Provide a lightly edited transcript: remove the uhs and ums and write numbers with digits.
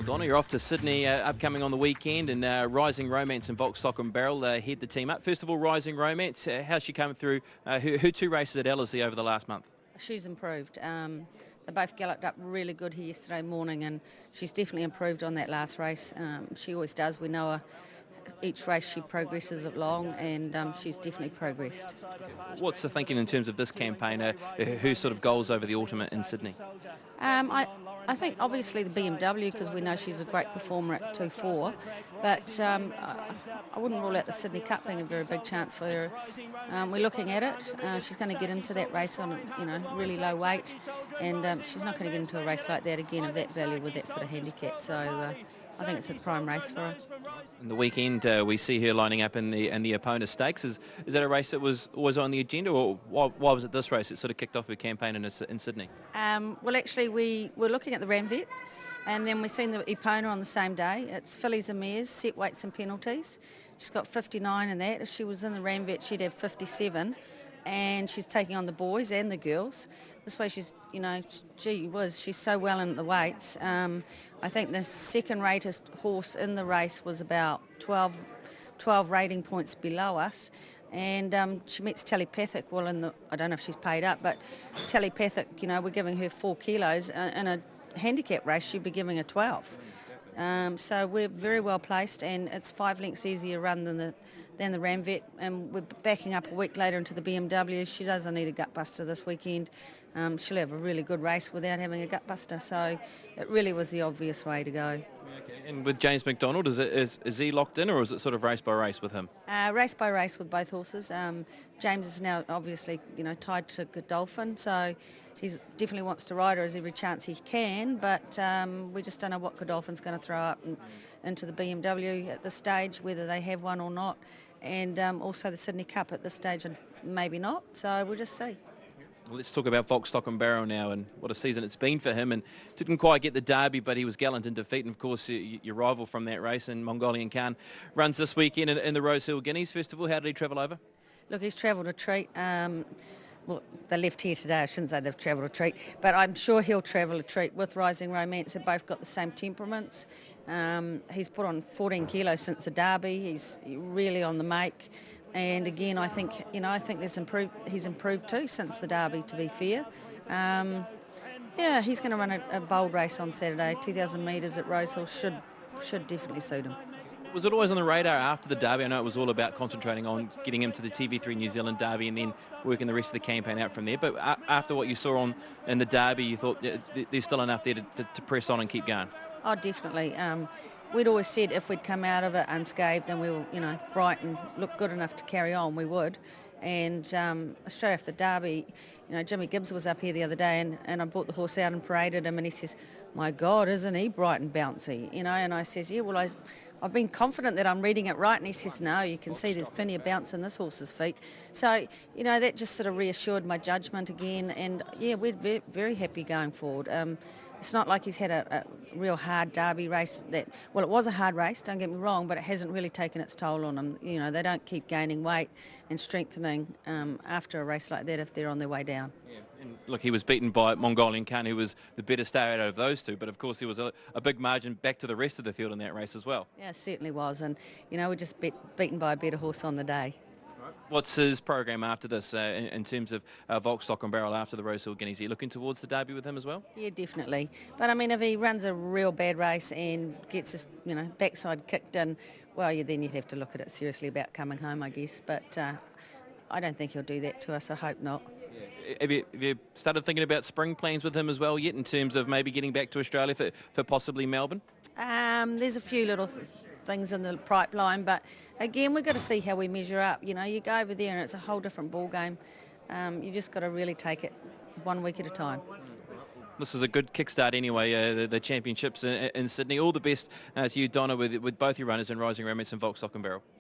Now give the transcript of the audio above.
Well, Donna, you're off to Sydney upcoming on the weekend, and Rising Romance and Volkstocknbarrel head the team up. First of all, Rising Romance, how's she come through her two races at Ellerslie over the last month? She's improved. They both galloped up really good here yesterday morning, and she's definitely improved on that last race. She always does. We know her. Each race she progresses along, and she's definitely progressed. What's the thinking in terms of this campaign? Her sort of goals over the autumn in Sydney? I think obviously the BMW, because we know she's a great performer at 2-4, but I wouldn't rule out the Sydney Cup being a very big chance for her. We're looking at it. She's going to get into that race on really low weight, and she's not going to get into a race like that again of that value with that sort of handicap. So I think it's a prime race for her. In the weekend, we see her lining up in the opponent stakes. Is that a race that was always on the agenda, or why was it this race that sort of kicked off her campaign in Sydney? Well, actually, we were looking at the Ramvet, and then we've seen the Epona on the same day. It's fillies and mares, set weights and penalties. She's got 59 in that. If she was in the Ramvet, she'd have 57, and she's taking on the boys and the girls. This way she's, she's so well in the weights. I think the second ratest horse in the race was about 12 rating points below us. And she meets Telepathic. Well, I don't know if she's paid up, but Telepathic, we're giving her 4 kilos. In a handicap race, she'd be giving her 12. So we're very well placed, and it's 5 lengths easier run than the Ramvet, and we're backing up a week later into the BMW. She doesn't need a gutbuster this weekend. She'll have a really good race without having a gutbuster, so it really was the obvious way to go. Okay. And with James McDonald, is he locked in, or is it sort of race by race with him? Race by race with both horses. James is now obviously tied to Godolphin, so he definitely wants to ride her as every chance he can, but we just don't know what Godolphin's going to throw up into the BMW at this stage, whether they have one or not, and also the Sydney Cup at this stage, and maybe not, so we'll just see. Well, let's talk about Volkstocknbarrel now, and what a season it's been for him, and didn't quite get the Derby, but he was gallant in defeat, and of course your rival from that race, and Mongolian Khan, runs this weekend in the Rosehill Guineas. First of all, how did he travel over? Look, he's travelled a treat. Well, they left here today. I shouldn't say they've travelled a treat, but I'm sure he'll travel a treat with Rising Romance. They've both got the same temperaments. He's put on 14 kilos since the Derby. He's really on the make. And again, I think he's improved too since the Derby, to be fair. Yeah, he's going to run a bold race on Saturday. 2,000 metres at Rosehill should definitely suit him. Was it always on the radar after the Derby? I know it was all about concentrating on getting him to the TV3 New Zealand Derby and then working the rest of the campaign out from there. But after what you saw in the Derby, you thought there's still enough there to press on and keep going? Oh, definitely. We'd always said if we'd come out of it unscathed and we were, bright and looked good enough to carry on, we would. And straight after the Derby, Jimmy Gibbs was up here the other day, and I brought the horse out and paraded him, and he says, "My God, isn't he bright and bouncy?" And I says, "Yeah, well, I've been confident that I'm reading it right." And he says, "No, you can see there's plenty of bounce in this horse's feet." So, that just sort of reassured my judgment again. And yeah, we're very happy going forward. It's not like he's had a real hard Derby race it was a hard race, don't get me wrong, but it hasn't really taken its toll on him. They don't keep gaining weight and strengthening after a race like that if they're on their way down. Yeah. And look, he was beaten by Mongolian Khan, who was the better star out of those two, but of course there was a big margin back to the rest of the field in that race as well. Yeah, it certainly was, and we're just beaten by a better horse on the day. What's his program after this in terms of Volkstocknbarrel after the Rosehill Guineas? Are you looking towards the Derby with him as well? Yeah, definitely. But I mean, if he runs a real bad race and gets his backside kicked in, well, then you'd have to look at it seriously about coming home, I guess. But I don't think he'll do that to us. I hope not. Yeah. Have you started thinking about spring plans with him as well yet, in terms of maybe getting back to Australia for possibly Melbourne? There's a few little things in the pipeline, but again, we've got to see how we measure up. You go over there and it's a whole different ball game. You just got to really take it 1 week at a time. This is a good kickstart anyway, the championships in Sydney. All the best to you, Donna, with both your runners in Rising Romance and Volkstocknbarrel.